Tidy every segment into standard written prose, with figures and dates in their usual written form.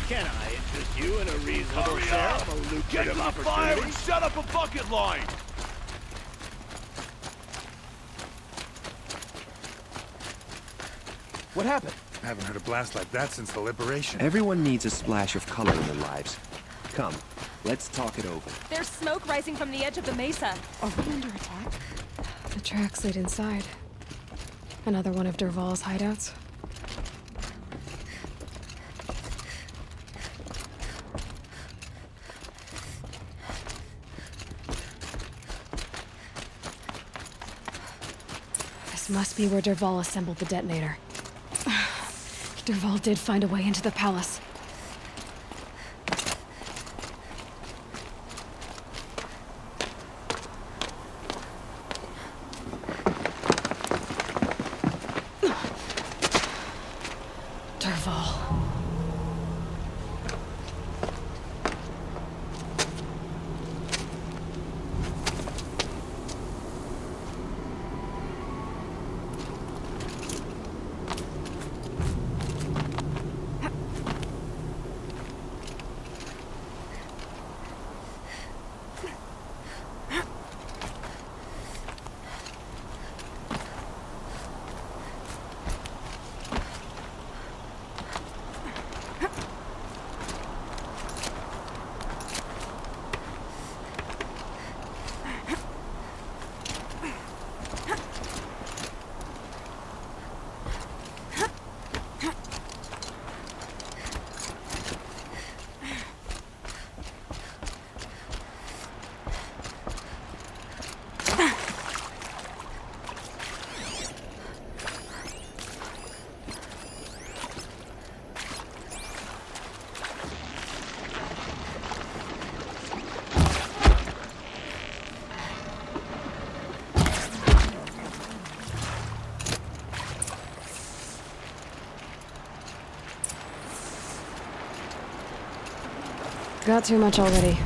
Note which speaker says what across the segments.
Speaker 1: Can I interest you in a reasonable share of a
Speaker 2: Get
Speaker 1: lucrative
Speaker 2: to the fire
Speaker 1: opportunity?
Speaker 2: and set up a bucket line!
Speaker 3: What happened?
Speaker 4: I haven't heard a blast like that since the liberation.
Speaker 3: Everyone needs a splash of color in their lives. Come, let's talk it over.
Speaker 5: There's smoke rising from the edge of the mesa.
Speaker 6: Are we under attack? The tracks lead inside. Another one of Dervahl's hideouts. This must be where Dervahl assembled the detonator. Dervahl did find a way into the palace. Dervahl. Got too much already.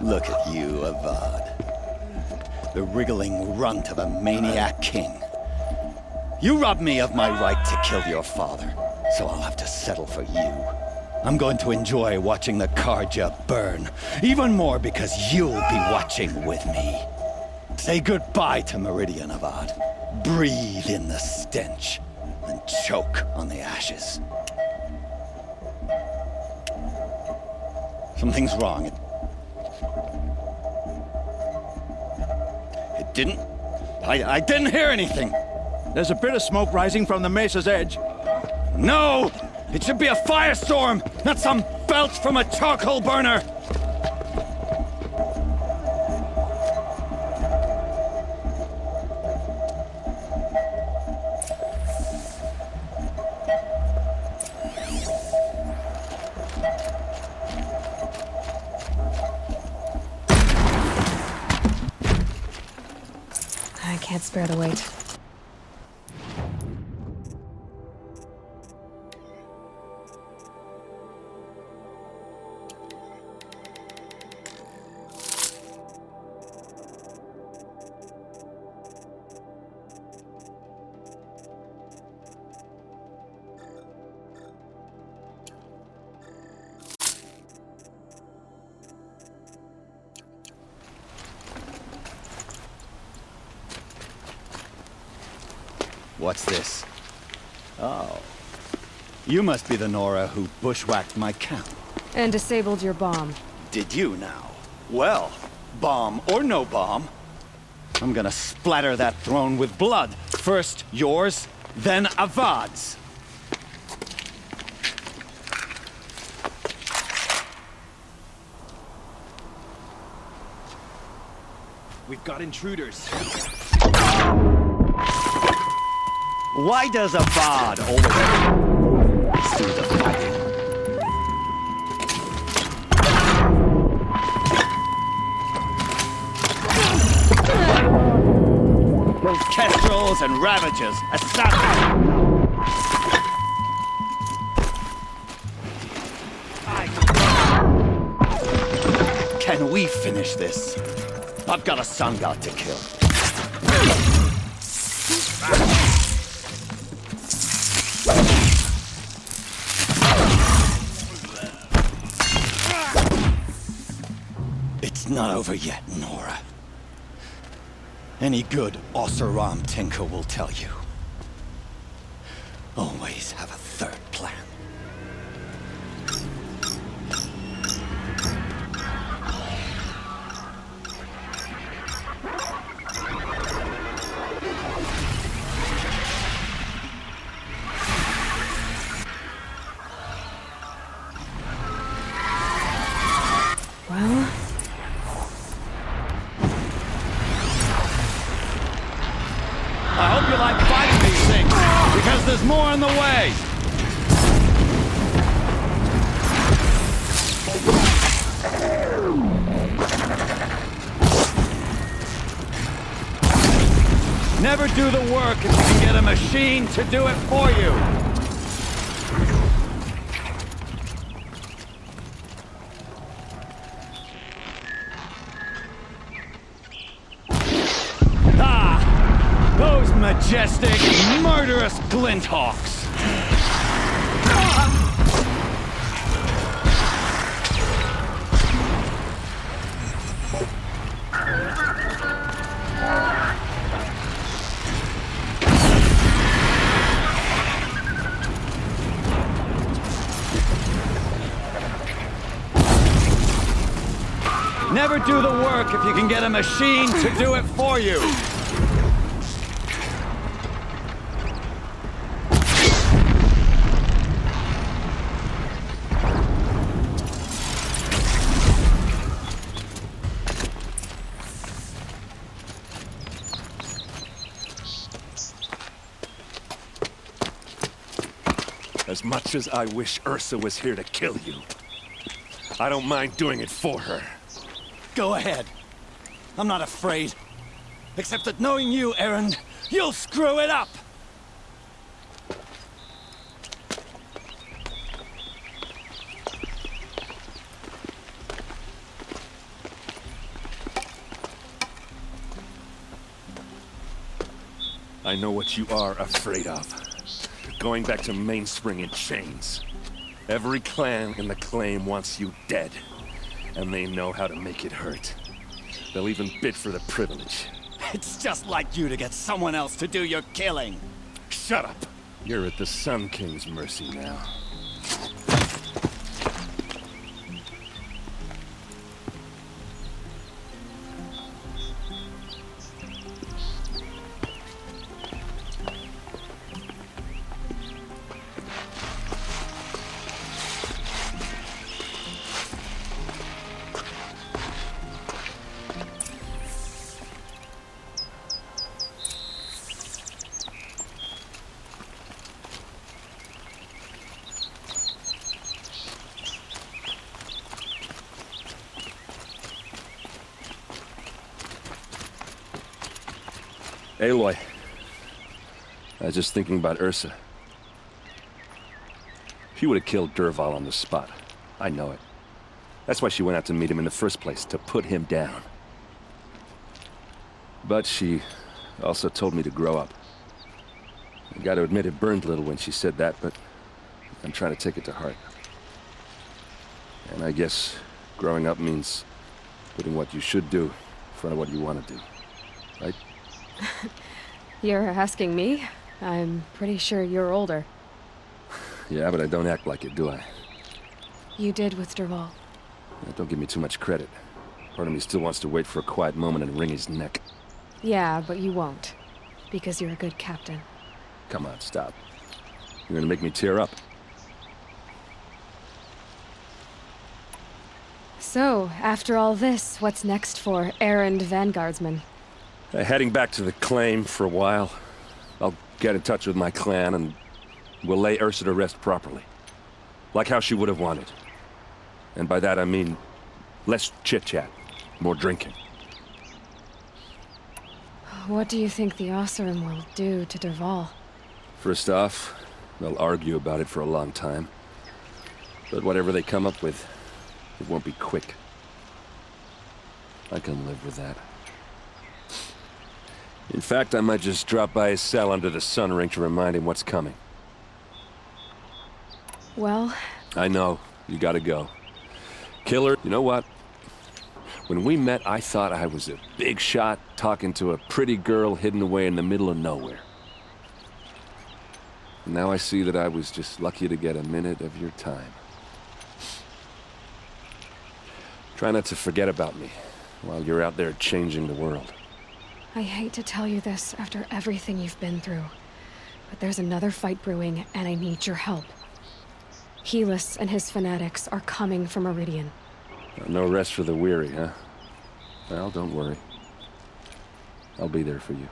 Speaker 7: Look at you, Avad. The wriggling runt of a maniac king. You robbed me of my right to kill your father, so I'll have to settle for you. I'm going to enjoy watching the Karja burn, even more because you'll be watching with me. Say goodbye to Meridian, Avad. Breathe in the stench, and choke on the ashes. Something's wrong. It didn't... I didn't hear anything.
Speaker 8: There's a bit of smoke rising from the mesa's edge.
Speaker 7: No! It should be a firestorm, not some belch from a charcoal burner!
Speaker 6: I can't spare the weight.
Speaker 7: What's this? Oh. You must be the Nora who bushwhacked my camp.
Speaker 6: And disabled your bomb.
Speaker 7: Did you now? Well, bomb or no bomb, I'm gonna splatter that throne with blood. First yours, then Avad's.
Speaker 3: We've got intruders.
Speaker 7: Why does Avad always do the fighting? murderers and ravagers, assassins. Can we finish this? I've got a sun god to kill. It's not over yet, Nora. Any good Oseram tinker will tell you. Always have a third plan.
Speaker 6: Well,
Speaker 8: I hope you like fighting these things, because there's more in the way. Never do the work if you can get a machine to do it for you. Those majestic, murderous glinthawks! Never do the work if you can get a machine to do it for you.
Speaker 2: As much as I wish Ursa was here to kill you, I don't mind doing it for her.
Speaker 7: Go ahead. I'm not afraid. Except that knowing you, Aaron, you'll screw it up!
Speaker 2: I know what you are afraid of. Going back to Mainspring in chains. Every clan in the claim wants you dead. And they know how to make it hurt. They'll even bid for the privilege.
Speaker 7: It's just like you to get someone else to do your killing.
Speaker 2: Shut up! You're at the Sun King's mercy now. Aloy, I was just thinking about Ursa. She would have killed Dervahl on the spot. I know it. That's why she went out to meet him in the first place, to put him down. But she also told me to grow up. I gotta admit it burned a little when she said that, but I'm trying to take it to heart. And I guess growing up means putting what you should do in front of what you want to do. Right?
Speaker 6: you're asking me? I'm pretty sure you're older.
Speaker 2: Yeah, but I don't act like it, do I?
Speaker 6: You did with Dervahl.
Speaker 2: Don't give me too much credit. Part of me still wants to wait for a quiet moment and wring his neck.
Speaker 6: Yeah, but you won't. Because you're a good captain.
Speaker 2: Come on, stop. You're gonna make me tear up.
Speaker 6: So, after all this, what's next for errand vanguardsman?
Speaker 2: Heading back to the claim for a while. I'll get in touch with my clan and we'll lay Ursa to rest properly. Like how she would have wanted. And by that I mean less chit-chat, more drinking.
Speaker 6: What do you think the Oseram will do to Derval?
Speaker 2: First off, they'll argue about it for a long time. But whatever they come up with, it won't be quick. I can live with that. In fact, I might just drop by his cell under the sun ring to remind him what's coming.
Speaker 6: Well...
Speaker 2: I know. You gotta go. Killer, you know what? When we met, I thought I was a big shot talking to a pretty girl hidden away in the middle of nowhere. And now I see that I was just lucky to get a minute of your time. Try not to forget about me while you're out there changing the world.
Speaker 6: I hate to tell you this after everything you've been through, but there's another fight brewing, and I need your help. Helis and his fanatics are coming for Meridian.
Speaker 2: No rest for the weary, huh? Well, don't worry. I'll be there for you.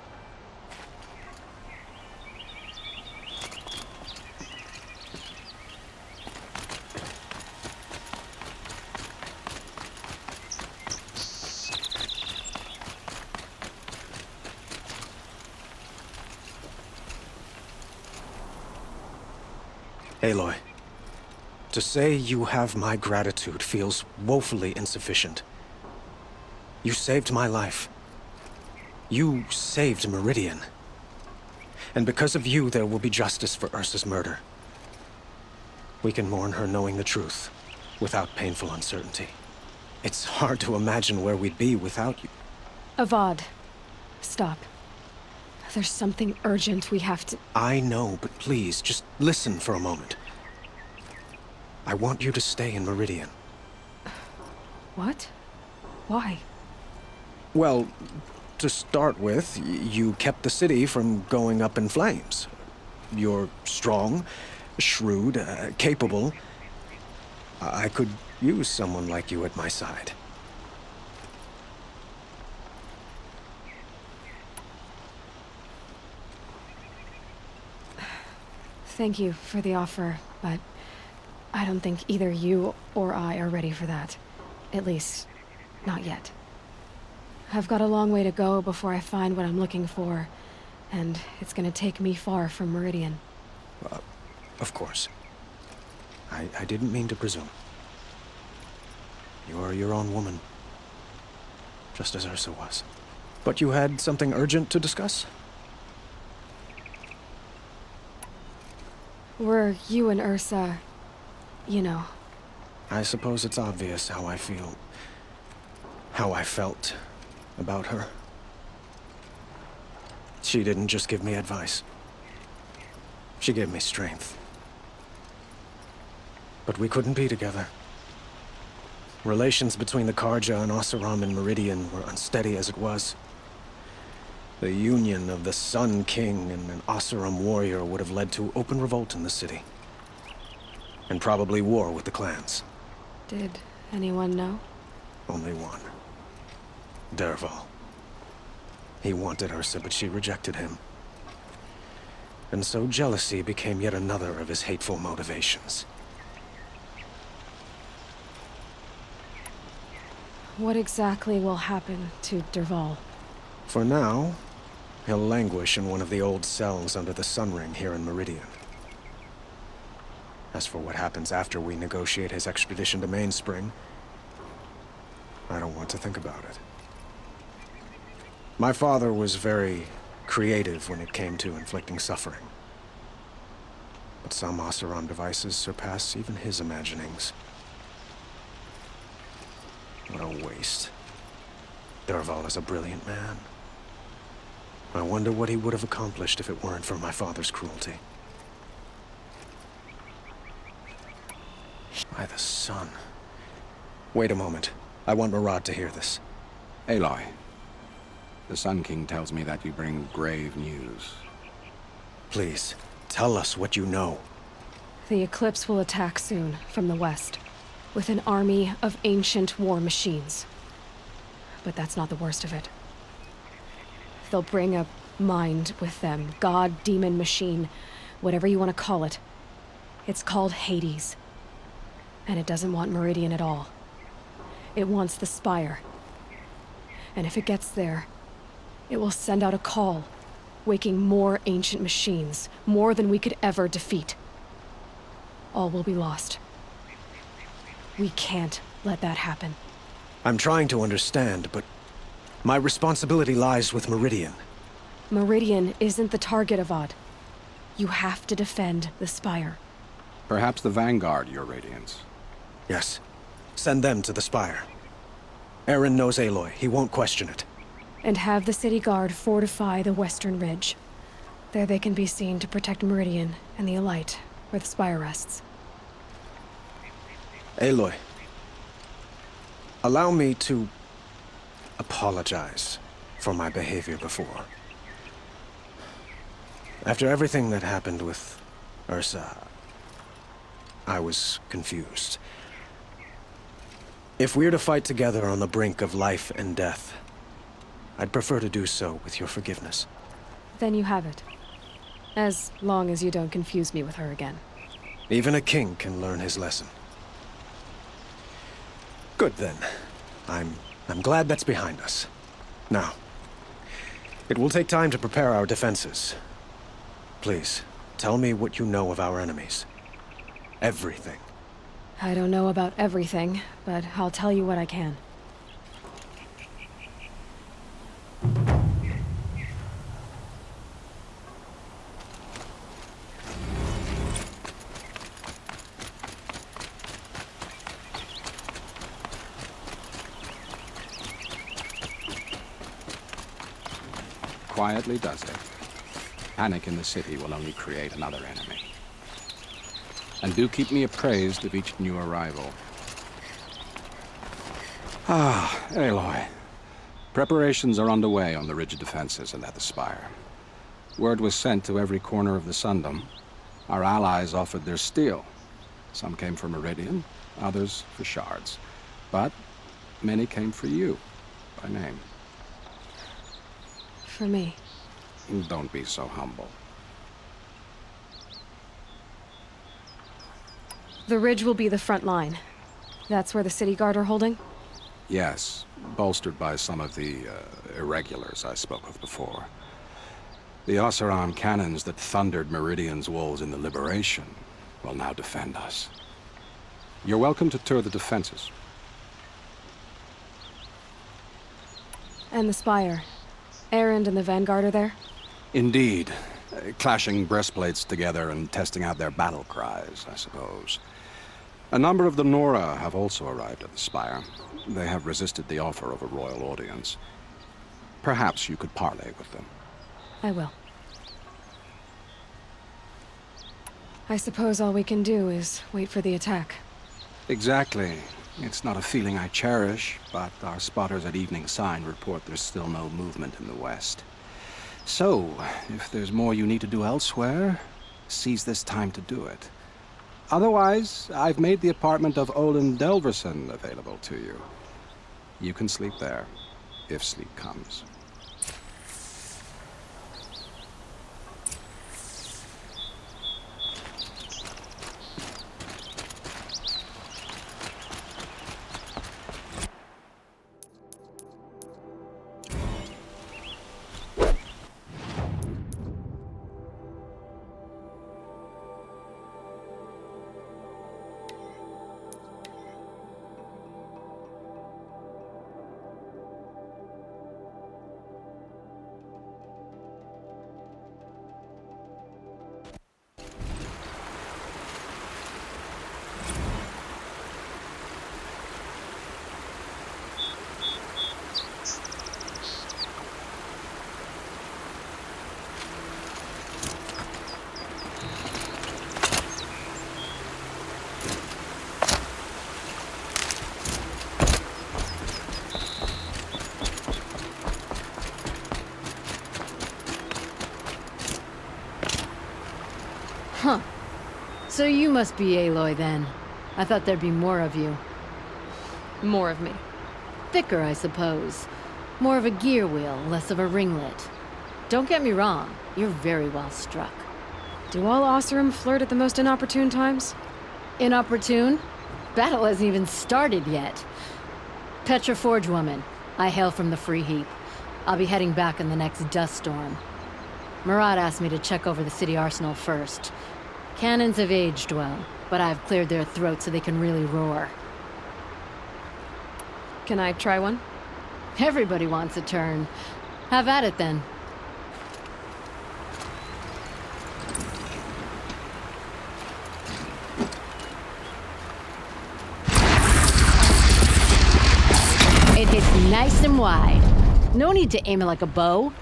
Speaker 9: Aloy, to say you have my gratitude feels woefully insufficient. You saved my life. You saved Meridian. And because of you, there will be justice for Ursa's murder. We can mourn her knowing the truth, without painful uncertainty. It's hard to imagine where we'd be without you.
Speaker 6: Avad, stop. There's something urgent we have to...
Speaker 9: I know, but please, just listen for a moment. I want you to stay in Meridian.
Speaker 6: What? Why?
Speaker 9: Well, to start with, you kept the city from going up in flames. You're strong, shrewd, capable. I could use someone like you at my side.
Speaker 6: Thank you for the offer, but I don't think either you or I are ready for that. At least, not yet. I've got a long way to go before I find what I'm looking for, and it's gonna take me far from Meridian.
Speaker 9: Of course. I didn't mean to presume. You are your own woman, just as Ursa was. But you had something urgent to discuss?
Speaker 6: Were you and Ursa, you know...
Speaker 9: I suppose it's obvious how I feel. How I felt about her. She didn't just give me advice. She gave me strength. But we couldn't be together. Relations between the Karja and Oseram and Meridian were unsteady as it was. The union of the Sun King and an Oseram warrior would have led to open revolt in the city. And probably war with the clans.
Speaker 6: Did anyone know?
Speaker 9: Only one. Derval. He wanted Ursa, but she rejected him. And so jealousy became yet another of his hateful motivations.
Speaker 6: What exactly will happen to Derval?
Speaker 9: For now, he'll languish in one of the old cells under the Sun Ring here in Meridian. As for what happens after we negotiate his extradition to Mainspring, I don't want to think about it. My father was very creative when it came to inflicting suffering. But some Oseram devices surpass even his imaginings. What a waste. Derval is a brilliant man. I wonder what he would have accomplished if it weren't for my father's cruelty. By the sun. Wait a moment. I want Murad to hear this.
Speaker 10: Aloy, the Sun King tells me that you bring grave news.
Speaker 9: Please, tell us what you know.
Speaker 6: The Eclipse will attack soon, from the west, with an army of ancient war machines. But that's not the worst of it. They'll bring a mind with them, god, demon, machine, whatever you want to call it. It's called Hades. And it doesn't want Meridian at all. It wants the Spire. And if it gets there, It will send out a call, waking more ancient machines, more than we could ever defeat. All will be lost. We can't let that happen.
Speaker 9: I'm trying to understand, but my responsibility lies with Meridian.
Speaker 6: Meridian isn't the target, Avad. You have to defend the Spire.
Speaker 10: Perhaps the Vanguard, Your Radiance.
Speaker 9: Yes. Send them to the Spire. Aaron knows Aloy. He won't question it.
Speaker 6: And have the city guard fortify the western ridge. There they can be seen to protect Meridian and the Elite, where the Spire rests.
Speaker 9: Aloy, allow me to apologize for my behavior before. After everything that happened with Ursa, I was confused. If we're to fight together on the brink of life and death, I'd prefer to do so with your forgiveness.
Speaker 6: Then you have it. As long as you don't confuse me with her again.
Speaker 9: Even a king can learn his lesson. Good then. I'm glad that's behind us. Now, it will take time to prepare our defenses. Please, tell me what you know of our enemies. Everything.
Speaker 6: I don't know about everything, but I'll tell you what I can.
Speaker 10: Quietly does it. Panic in the city will only create another enemy. And do keep me appraised of each new arrival. Ah, Aloy. Preparations are underway on the ridge defenses and at the Spire. Word was sent to every corner of the Sundom. Our allies offered their steel. Some came for Meridian, others for shards. But many came for you, by name.
Speaker 6: For me.
Speaker 10: Don't be so humble.
Speaker 6: The ridge will be the front line. That's where the city guard are holding?
Speaker 10: Yes, bolstered by some of the irregulars I spoke of before. The Oseram cannons that thundered Meridian's walls in the Liberation will now defend us. You're welcome to tour the defenses.
Speaker 6: And the Spire. Erend and the Vanguard are there?
Speaker 10: Indeed. Clashing breastplates together and testing out their battle cries, I suppose. A number of the Nora have also arrived at the Spire. They have resisted the offer of a royal audience. Perhaps you could parley with them.
Speaker 6: I will. I suppose all we can do is wait for the attack.
Speaker 10: Exactly. It's not a feeling I cherish, but our spotters at Evening Sign report there's still no movement in the west. So, if there's more you need to do elsewhere, seize this time to do it. Otherwise, I've made the apartment of Olin Delverson available to you. You can sleep there, if sleep comes.
Speaker 11: Huh. So you must be Aloy then. I thought there'd be more of you.
Speaker 6: More of me.
Speaker 11: Thicker, I suppose. More of a gear wheel, less of a ringlet. Don't get me wrong, you're very well struck.
Speaker 6: Do all Oseram flirt at the most inopportune times?
Speaker 11: Inopportune? Battle hasn't even started yet. Petra Forge woman. I hail from the Free Heap. I'll be heading back in the next dust storm. Murad asked me to check over the city arsenal first. Cannons have aged well, but I've cleared their throats so they can really roar.
Speaker 6: Can I try one?
Speaker 11: Everybody wants a turn. Have at it then. It hits nice and wide. No need to aim it like a bow.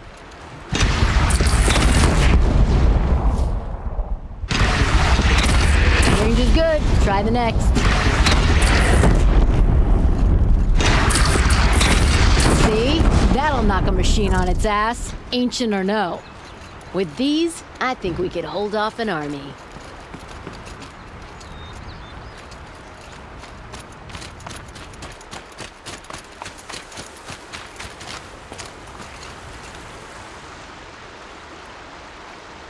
Speaker 11: Range is good. Try the next. See? That'll knock a machine on its ass, ancient or no. With these, I think we could hold off an army.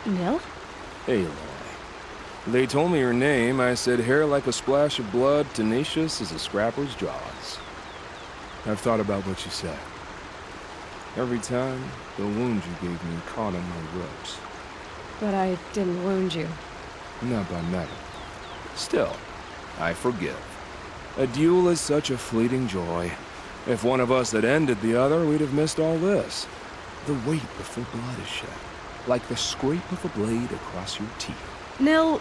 Speaker 6: Nil?
Speaker 2: Aloy. They told me your name. I said hair like a splash of blood, tenacious as a scrapper's jaws. I've thought about what you said. Every time, the wound you gave me caught on my ropes.
Speaker 6: But I didn't wound you.
Speaker 2: Not by metal. Still, I forgive. A duel is such a fleeting joy. If one of us had ended the other, we'd have missed all this. The weight before blood is shed. Like the scrape of a blade across your teeth.
Speaker 6: Nil,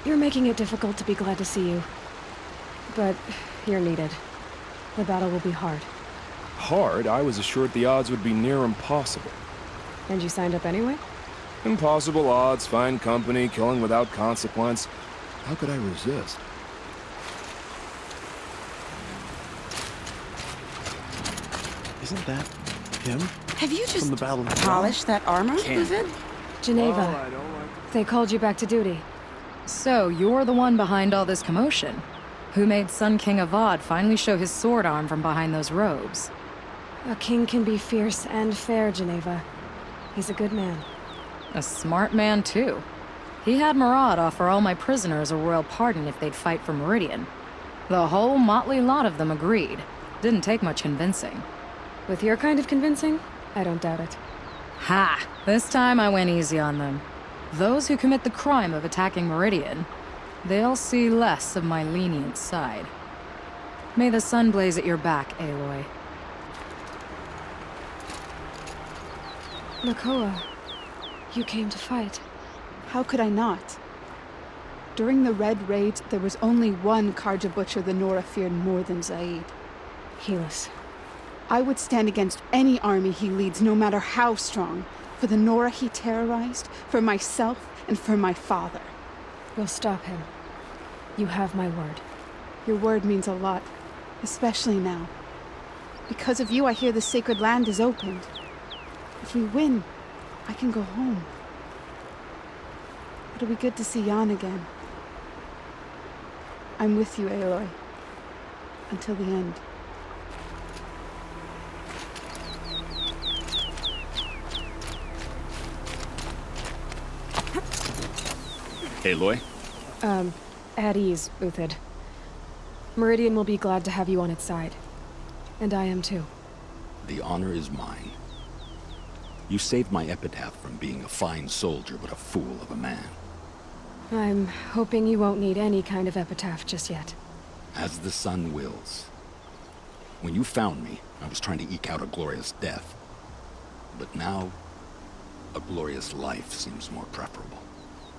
Speaker 6: you're making it difficult to be glad to see you. But you're needed. The battle will be hard.
Speaker 2: Hard? I was assured the odds would be near impossible.
Speaker 6: And you signed up anyway?
Speaker 2: Impossible odds, fine company, killing without consequence. How could I resist?
Speaker 3: Isn't that him?
Speaker 12: Have you just
Speaker 3: From the Battle of
Speaker 12: polished that armor, David?
Speaker 6: Geneva. They called you back to duty.
Speaker 5: So, you're the one behind all this commotion. Who made Sun King Avad finally show his sword arm from behind those robes?
Speaker 6: A king can be fierce and fair, Geneva. He's a good man.
Speaker 5: A smart man, too. He had Murad offer all my prisoners a royal pardon if they'd fight for Meridian. The whole motley lot of them agreed. Didn't take much convincing.
Speaker 6: With your kind of convincing, I don't doubt it.
Speaker 5: Ha! This time I went easy on them. Those who commit the crime of attacking Meridian, they'll see less of my lenient side. May the sun blaze at your back, Aloy.
Speaker 6: Nakoa, you came to fight.
Speaker 13: How could I not? During the Red Raids, there was only one Karja butcher the Nora feared more than Zaid.
Speaker 6: Helis.
Speaker 13: I would stand against any army he leads, no matter how strong. For the Nora he terrorized, for myself, and for my father.
Speaker 6: We'll stop him. You have my word.
Speaker 13: Your word means a lot, especially now. Because of you, I hear the sacred land is opened. If we win, I can go home. It'll be good to see Jan again. I'm with you, Aloy. Until the end.
Speaker 7: Aloy?
Speaker 6: At ease, Uthid. Meridian will be glad to have you on its side. And I am too.
Speaker 7: The honor is mine. You saved my epitaph from being a fine soldier, but a fool of a man.
Speaker 6: I'm hoping you won't need any kind of epitaph just yet.
Speaker 7: As the sun wills. When you found me, I was trying to eke out a glorious death. But now, a glorious life seems more preferable.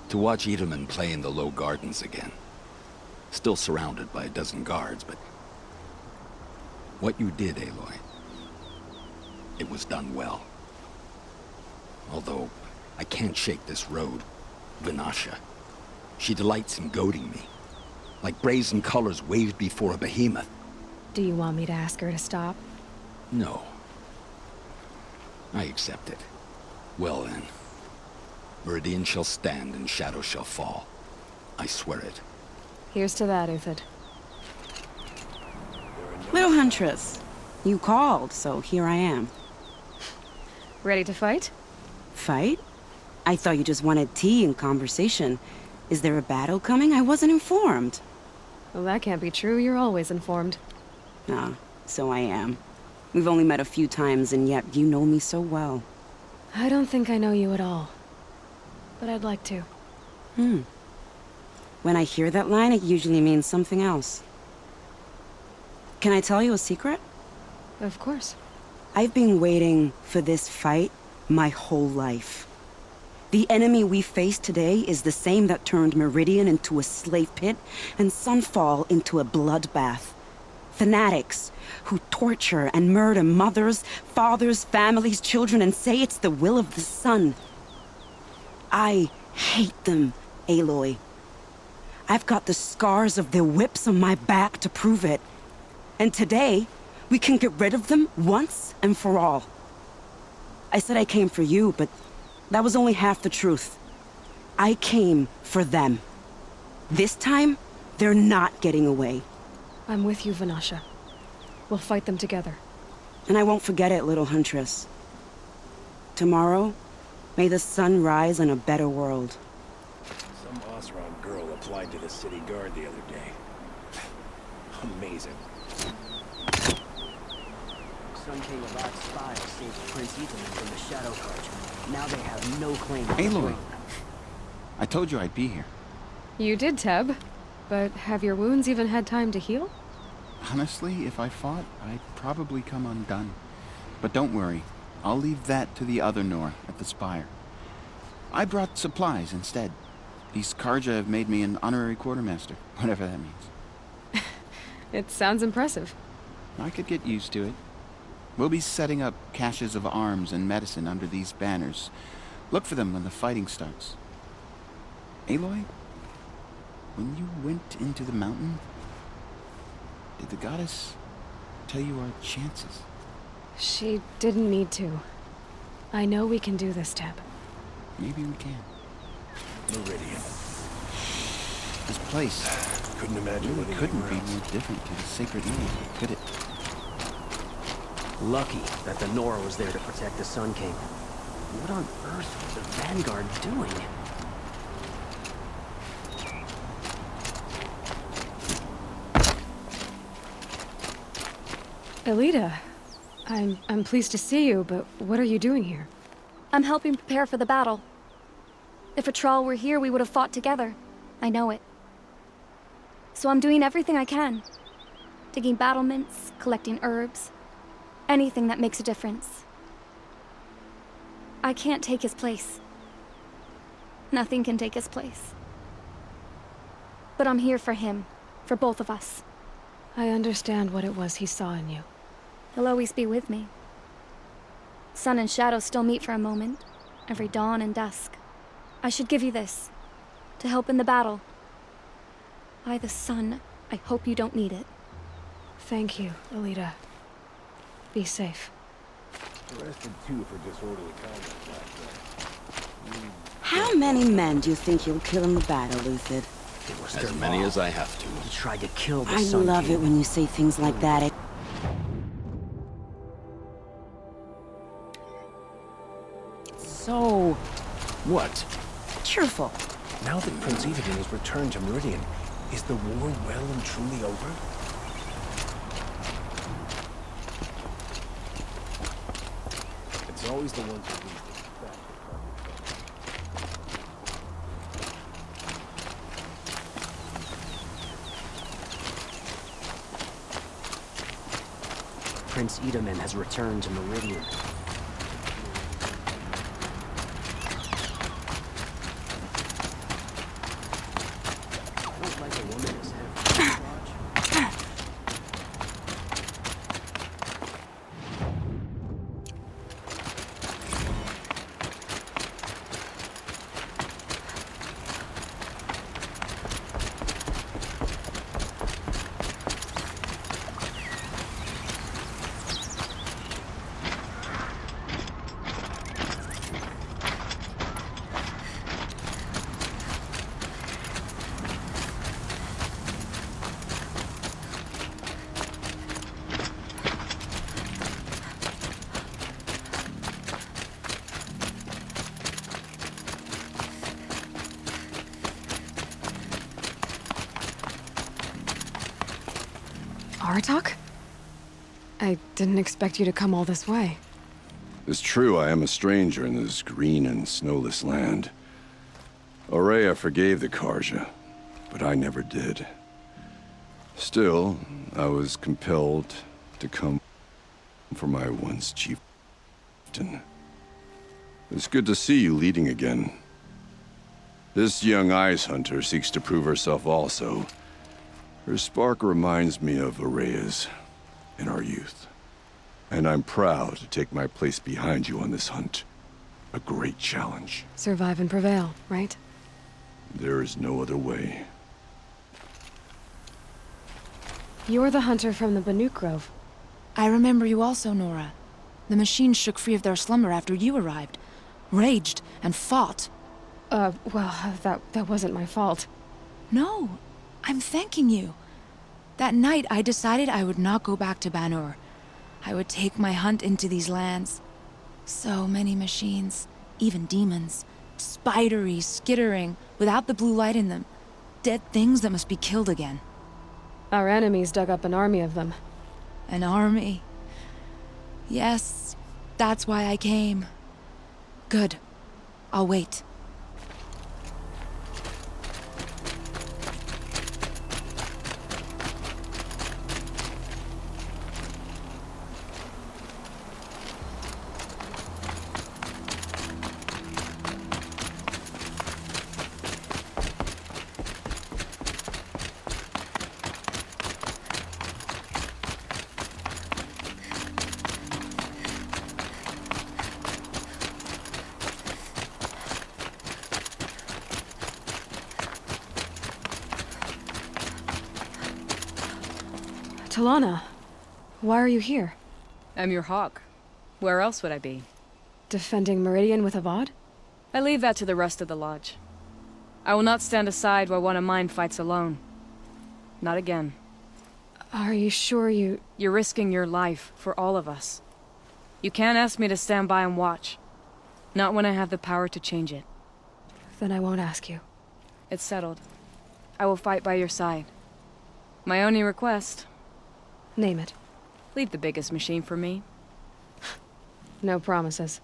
Speaker 7: To watch Edelman play in the low gardens again. Still surrounded by a dozen guards, but... what you did, Aloy, it was done well. Although, I can't shake this road. Vinasha. She delights in goading me. Like brazen colors waved before a behemoth.
Speaker 6: Do you want me to ask her to stop?
Speaker 7: No. I accept it. Well then. Meridian shall stand and shadow shall fall. I swear it.
Speaker 6: Here's to that, Uthid.
Speaker 12: Little Huntress, you called, so here I am.
Speaker 6: Ready to fight?
Speaker 12: Fight? I thought you just wanted tea and conversation. Is there a battle coming? I wasn't informed.
Speaker 6: Well, that can't be true. You're always informed.
Speaker 12: Ah, so I am. We've only met a few times, and yet you know me so well.
Speaker 6: I don't think I know you at all. But I'd like to.
Speaker 12: When I hear that line, it usually means something else. Can I tell you a secret?
Speaker 6: Of course.
Speaker 12: I've been waiting for this fight my whole life. The enemy we face today is the same that turned Meridian into a slave pit and Sunfall into a bloodbath. Fanatics who torture and murder mothers, fathers, families, children, and say it's the will of the sun. I hate them, Aloy. I've got the scars of their whips on my back to prove it. And today, we can get rid of them once and for all. I said I came for you, but that was only half the truth. I came for them. This time, they're not getting away.
Speaker 6: I'm with you, Vanasha. We'll fight them together.
Speaker 12: And I won't forget it, little huntress. Tomorrow, may the sun rise on a better world.
Speaker 1: Some Osron girl applied to the city guard the other day. Amazing.
Speaker 14: Sun King Alat's spies saved Prince Ethan from the Shadow Carja. Now they have no claim to the
Speaker 15: Aloy,
Speaker 14: throne.
Speaker 15: I told you I'd be here.
Speaker 6: You did, Teb. But have your wounds even had time to heal?
Speaker 15: Honestly, if I fought, I'd probably come undone. But don't worry, I'll leave that to the other Nor at the Spire. I brought supplies instead. These Carja have made me an honorary quartermaster, whatever that means.
Speaker 6: It sounds impressive.
Speaker 15: I could get used to it. We'll be setting up caches of arms and medicine under these banners. Look for them when the fighting starts. Aloy, when you went into the mountain, did the goddess tell you our chances?
Speaker 6: She didn't need to. I know we can do this, Teb.
Speaker 15: Maybe we can.
Speaker 1: Meridian.
Speaker 15: This place
Speaker 1: Couldn't imagine
Speaker 15: really
Speaker 1: living
Speaker 15: couldn't
Speaker 1: anywhere
Speaker 15: be
Speaker 1: else.
Speaker 15: more different to the sacred name, could it?
Speaker 14: Lucky that the Nora was there to protect the Sun King. What on earth was the Vanguard doing?
Speaker 6: Elita, I'm pleased to see you, but what are you doing here?
Speaker 16: I'm helping prepare for the battle. If Atral were here, we would have fought together. I know it. So I'm doing everything I can. Digging battlements, collecting herbs. Anything that makes a difference. I can't take his place. Nothing can take his place. But I'm here for him. For both of us.
Speaker 6: I understand what it was he saw in you.
Speaker 16: He'll always be with me. Sun and shadow still meet for a moment. Every dawn and dusk. I should give you this. To help in the battle. By the sun, I hope you don't need it.
Speaker 6: Thank you, Elita. Be safe.
Speaker 1: Arrested 2 for disorderly conduct last night.
Speaker 12: How many men do you think you'll kill in the battle, Lucid?
Speaker 14: It was
Speaker 1: As
Speaker 14: their
Speaker 1: many
Speaker 14: fault.
Speaker 1: as I have to.
Speaker 14: He tried to kill the
Speaker 12: I
Speaker 14: Sun
Speaker 12: love
Speaker 14: King.
Speaker 12: it when you say things like that. So
Speaker 1: What?
Speaker 12: cheerful.
Speaker 1: Now that Prince Ethan has returned to Meridian, is the war well and truly over? It's always the ones who leave that
Speaker 14: Prince Edaman has returned to Meridian. I don't like a woman as head of the lodge.
Speaker 6: Aratak? I didn't expect you to come all this way.
Speaker 17: It's true, I am a stranger in this green and snowless land. Aurea forgave the Karja, but I never did. Still, I was compelled to come for my once chieftain. It's good to see you leading again. This young ice hunter seeks to prove herself also. Her spark reminds me of Aurea's in our youth. And I'm proud to take my place behind you on this hunt. A great challenge.
Speaker 6: Survive and prevail, right?
Speaker 17: There is no other way.
Speaker 6: You're the hunter from the Banuk Grove.
Speaker 18: I remember you also, Nora. The machines shook free of their slumber after you arrived. Raged and fought.
Speaker 6: Well, that wasn't my fault.
Speaker 18: No, I'm thanking you. That night, I decided I would not go back to Banur. I would take my hunt into these lands. So many machines, even demons. Spidery, skittering, without the blue light in them. Dead things that must be killed again.
Speaker 6: Our enemies dug up an army of them.
Speaker 18: An army? Yes, that's why I came. Good. I'll wait.
Speaker 6: Talana, why are you here?
Speaker 5: I'm your hawk. Where else would I be?
Speaker 6: Defending Meridian with Avad?
Speaker 5: I leave that to the rest of the Lodge. I will not stand aside while one of mine fights alone. Not again.
Speaker 6: Are you sure you...
Speaker 5: You're risking your life for all of us. You can't ask me to stand by and watch. Not when I have the power to change it.
Speaker 6: Then I won't ask you.
Speaker 5: It's settled. I will fight by your side. My only request...
Speaker 6: Name it.
Speaker 5: Leave the biggest machine for me.
Speaker 6: No promises.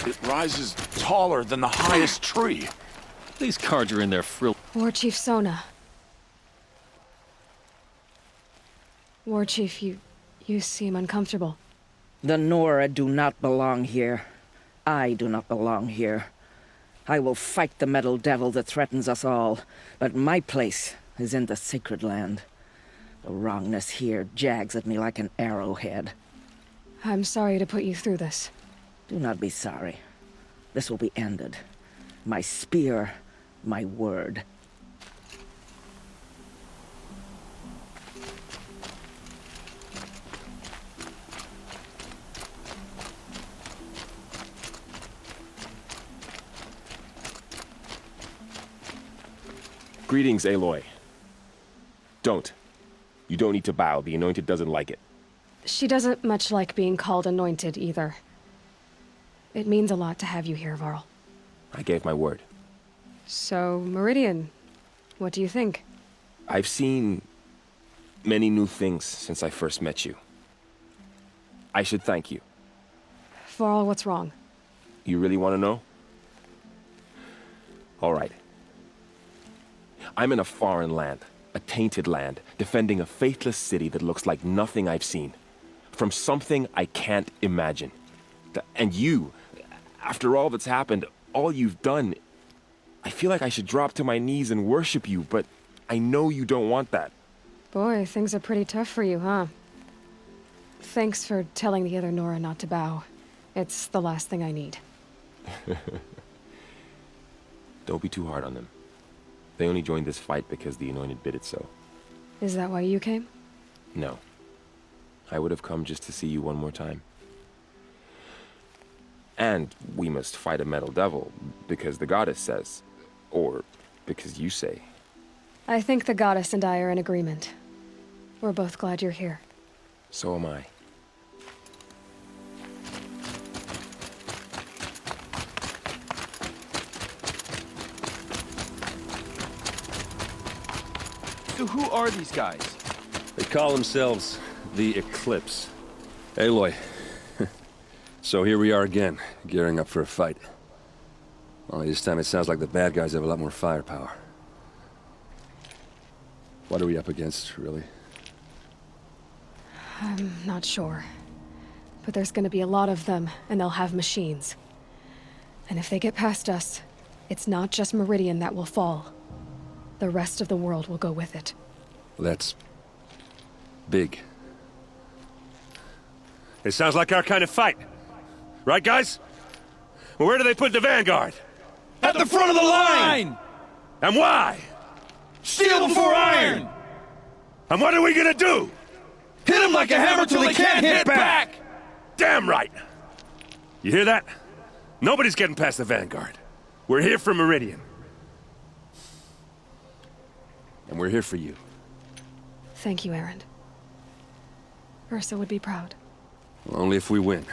Speaker 2: It rises taller than the highest tree.
Speaker 19: These cards are in their frill.
Speaker 6: War Chief Sona. War Chief, you seem uncomfortable.
Speaker 20: The Nora do not belong here. I do not belong here. I will fight the metal devil that threatens us all, but my place is in the sacred land. The wrongness here jags at me like an arrowhead.
Speaker 6: I'm sorry to put you through this.
Speaker 20: Do not be sorry. This will be ended. My spear, my word.
Speaker 21: Greetings, Aloy. Don't. You don't need to bow. The Anointed doesn't like it.
Speaker 6: She doesn't much like being called Anointed, either. It means a lot to have you here, Varl.
Speaker 21: I gave my word.
Speaker 6: So, Meridian, what do you think?
Speaker 21: I've seen many new things since I first met you. I should thank you.
Speaker 6: Varl, what's wrong?
Speaker 21: You really want to know? All right. I'm in a foreign land, a tainted land, defending a faithless city that looks like nothing I've seen. From something I can't imagine. And you, after all that's happened, all you've done, I feel like I should drop to my knees and worship you, but I know you don't want that.
Speaker 6: Boy, things are pretty tough for you, huh? Thanks for telling the other Nora not to bow. It's the last thing I need.
Speaker 21: Don't be too hard on them. They only joined this fight because the Anointed bid it so.
Speaker 6: Is that why you came?
Speaker 21: No. I would have come just to see you one more time. And we must fight a metal devil, because the goddess says. Or because you say.
Speaker 6: I think the goddess and I are in agreement. We're both glad you're here.
Speaker 21: So am I.
Speaker 19: So who are these guys?
Speaker 2: They call themselves the Eclipse. Aloy. So here we are again, gearing up for a fight. Only this time it sounds like the bad guys have a lot more firepower. What are we up against, really?
Speaker 6: I'm not sure. But there's gonna be a lot of them, and they'll have machines. And if they get past us, it's not just Meridian that will fall. The rest of the world will go with it.
Speaker 2: That's big. It sounds like our kind of fight. Right, guys? Well, where do they put the Vanguard?
Speaker 8: At the front of the line!
Speaker 2: And why?
Speaker 8: Steel before iron!
Speaker 2: And what are we gonna do?
Speaker 8: Hit them like a hammer till they can't hit back!
Speaker 2: Damn right! You hear that? Nobody's getting past the Vanguard. We're here for Meridian. And we're here for you.
Speaker 6: Thank you, Erend. Ursa would be proud.
Speaker 2: Well, only if we win.